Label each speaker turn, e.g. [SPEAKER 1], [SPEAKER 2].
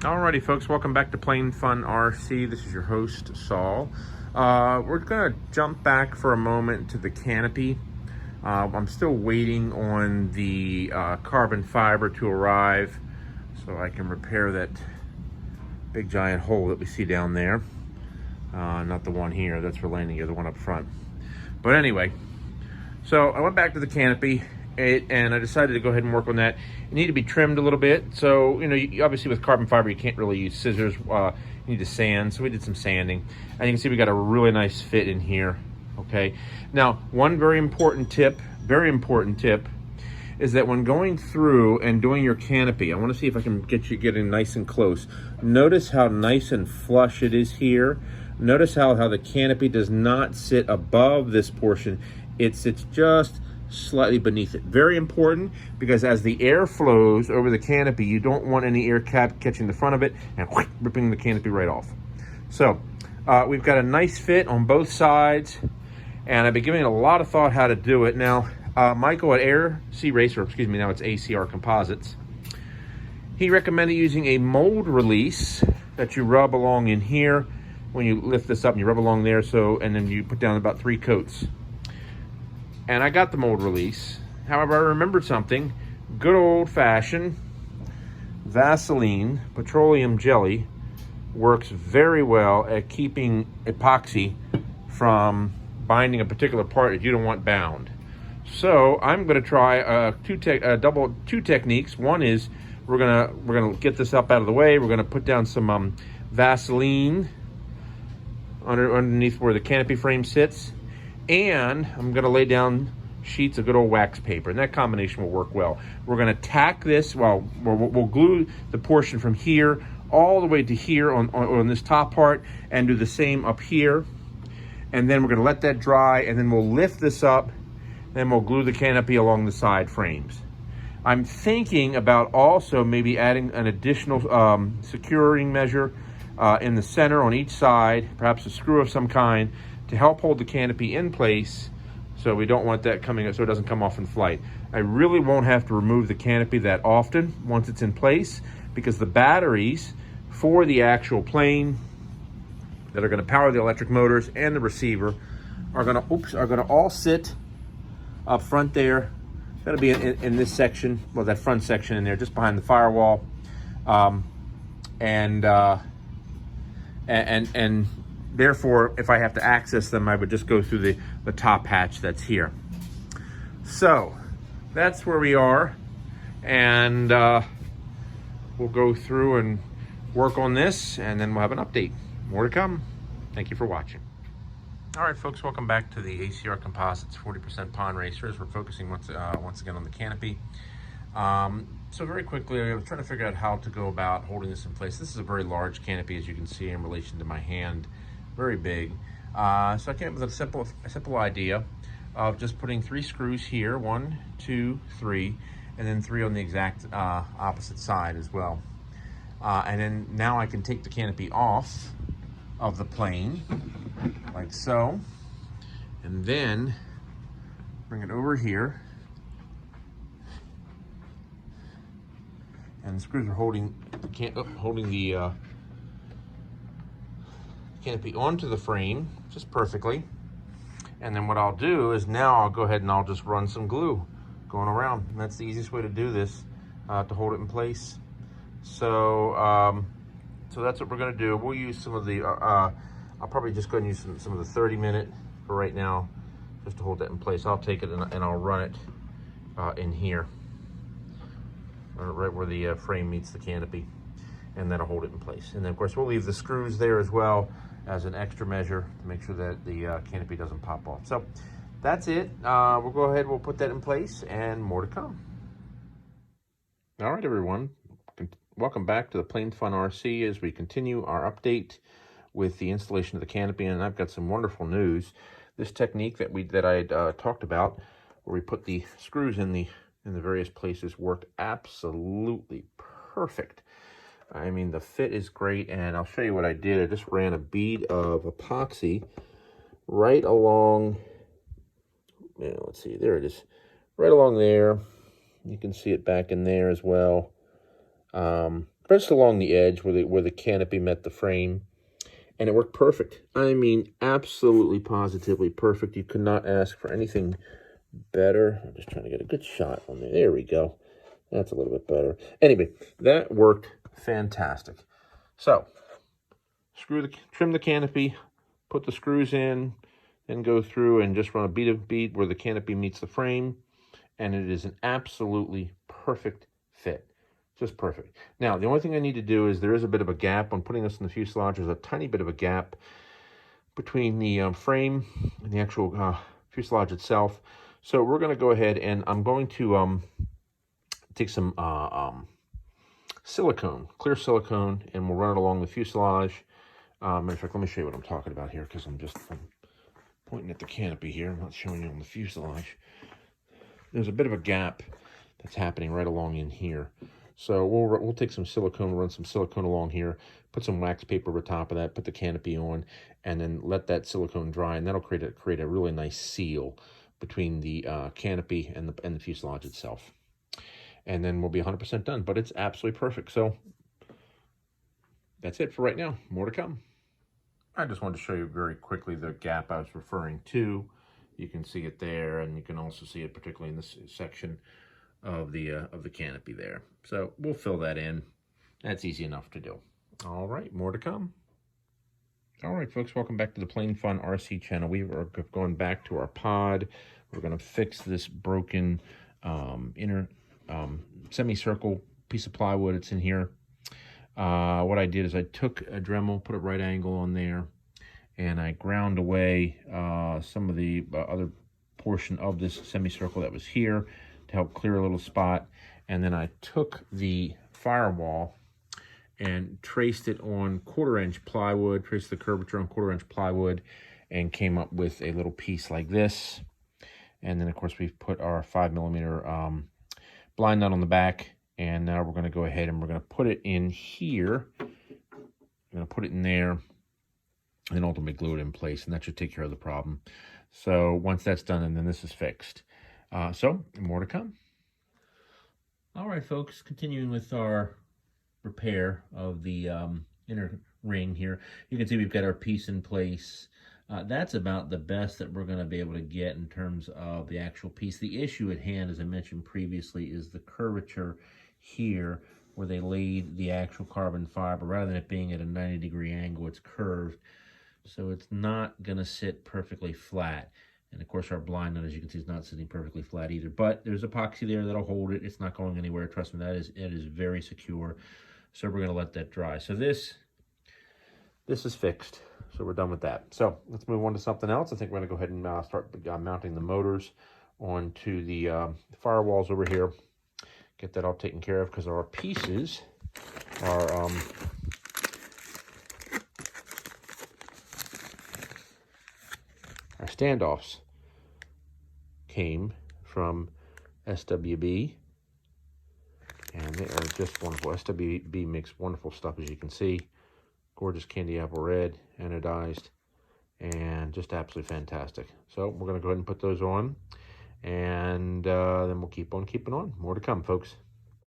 [SPEAKER 1] Alrighty, folks, welcome back to Plain Fun RC. This is your host, Saul. We're going to jump back for a moment to the canopy. I'm still waiting on the carbon fiber to arrive so I can repair that big giant hole that we see down there. Not the one here, that's for landing gear, the one up front. But anyway, so I went back to the canopy. And I decided to go ahead and work on that. It needed to be trimmed a little bit. So, obviously with carbon fiber, you can't really use scissors. You need to sand. So we did some sanding. And you can see we got a really nice fit in here. Okay. Now, one very important tip, is that when going through and doing your canopy, I want to see if I can get you getting nice and close. Notice how nice and flush it is here. Notice how the canopy does not sit above this portion. It sits just slightly beneath it. Very important, because as the air flows over the canopy, you don't want any air cap catching the front of it and ripping the canopy right off. So we've got a nice fit on both sides, and I've been giving it a lot of thought how to do it. Now Michael at now it's ACR Composites, he recommended using a mold release that you rub along in here when you lift this up, and you rub along there, and then you put down about 3 coats. And I got the mold release. However, I remembered something. Good old-fashioned Vaseline petroleum jelly works very well at keeping epoxy from binding a particular part that you don't want bound. So I'm going to try two techniques. One is we're gonna get this up out of the way. We're gonna put down some Vaseline underneath where the canopy frame sits. And I'm going to lay down sheets of good old wax paper, and that combination will work well. We're going to tack this, we'll glue the portion from here all the way to here on this top part, and do the same up here. And then we're going to let that dry, and then we'll lift this up, then we'll glue the canopy along the side frames. I'm thinking about also maybe adding an additional securing measure in the center on each side, perhaps a screw of some kind, to help hold the canopy in place, so we don't want that coming up, so it doesn't come off in flight. I really won't have to remove the canopy that often once it's in place, because the batteries for the actual plane that are going to power the electric motors and the receiver are going to all sit up front there. That'll be in this section, well, that front section in there, just behind the firewall, and therefore, if I have to access them, I would just go through the top hatch that's here. So that's where we are, and we'll go through and work on this, and then we'll have an update. More to come. Thank you for watching. All right, folks, welcome back to the ACR Composites 40% Pond Racers. We're focusing once again on the canopy. So very quickly, I was trying to figure out how to go about holding this in place. This is a very large canopy, as you can see, in relation to my hand. Very big. So I came up with a simple idea of just putting 3 screws here, 1, 2, 3, and then 3 on the exact opposite side as well. And then now I can take the canopy off of the plane, like so, and then bring it over here. And the screws are holding the canopy onto the frame just perfectly. And then what I'll do is now I'll go ahead and I'll just run some glue going around. And that's the easiest way to do this, to hold it in place. So so that's what we're going to do. We'll use some of the I'll probably just go and use some of the 30-minute for right now, just to hold that in place. I'll take it and I'll run it in here, right where the frame meets the canopy, and that'll hold it in place. And then of course we'll leave the screws there as well as an extra measure to make sure that the canopy doesn't pop off. So that's it. We'll go ahead, we'll put that in place, and more to come. All right, everyone. Welcome back to the Plain Fun RC as we continue our update with the installation of the canopy, and I've got some wonderful news. This technique that I talked about, where we put the screws in the various places, worked absolutely perfect. I mean, the fit is great, and I'll show you what I did. I just ran a bead of epoxy right along, let's see, there it is, right along there. You can see it back in there as well. just along the edge where the canopy met the frame. And it worked perfect. I mean, absolutely, positively perfect. You could not ask for anything better. I'm just trying to get a good shot on there. There we go. That's a little bit better. Anyway, that worked fantastic. So, trim the canopy, put the screws in, then go through and just run a bead where the canopy meets the frame. And it is an absolutely perfect fit. Just perfect. Now, the only thing I need to do is there is a bit of a gap. I'm putting this in the fuselage. There's a tiny bit of a gap between the frame and the actual fuselage itself. So we're going to go ahead and I'm going to take some silicone, clear silicone, and we'll run it along the fuselage. In fact, let me show you what I'm talking about here because I'm pointing at the canopy here. I'm not showing you on the fuselage. There's a bit of a gap that's happening right along in here. So we'll take some silicone, run some silicone along here, put some wax paper over top of that, put the canopy on, and then let that silicone dry, and that'll create a really nice seal between the canopy and the fuselage itself. And then we'll be 100% done, but it's absolutely perfect. So that's it for right now. More to come. I just wanted to show you very quickly the gap I was referring to. You can see it there, and you can also see it particularly in this section of the canopy there. So we'll fill that in. That's easy enough to do. All right, more to come. All right, folks, welcome back to the Plain Fun RC channel. We are going back to our pod. We're going to fix this broken inner semicircle piece of plywood. It's in here. What I did is I took a Dremel, put a right angle on there, and I ground away some of the other portion of this semicircle that was here to help clear a little spot. And then I took the firewall and traced it on 1/4-inch plywood, traced the curvature on 1/4-inch plywood, and came up with a little piece like this. And then, of course, we've put our 5mm blind nut on the back. And now we're going to go ahead and we're going to put it in here. I'm going to put it in there and ultimately glue it in place. And that should take care of the problem. So once that's done, and then this is fixed. So more to come. All right, folks, continuing with our repair of the inner ring here. You can see we've got our piece in place. That's about the best that we're going to be able to get in terms of the actual piece. The issue at hand, as I mentioned previously, is the curvature here where they laid the actual carbon fiber. Rather than it being at a 90-degree angle, it's curved. So it's not going to sit perfectly flat. And of course, our blind nut, as you can see, is not sitting perfectly flat either. But there's epoxy there that'll hold it. It's not going anywhere. Trust me, it is very secure. So we're going to let that dry. So this is fixed. So we're done with that. So let's move on to something else. I think we're going to go ahead and start mounting the motors onto the firewalls over here. Get that all taken care of because our pieces are our standoffs came from SWB, and they are just wonderful. SWB makes wonderful stuff, as you can see. Gorgeous candy apple red, anodized, and just absolutely fantastic. So we're going to go ahead and put those on, and then we'll keep on keeping on. More to come, folks.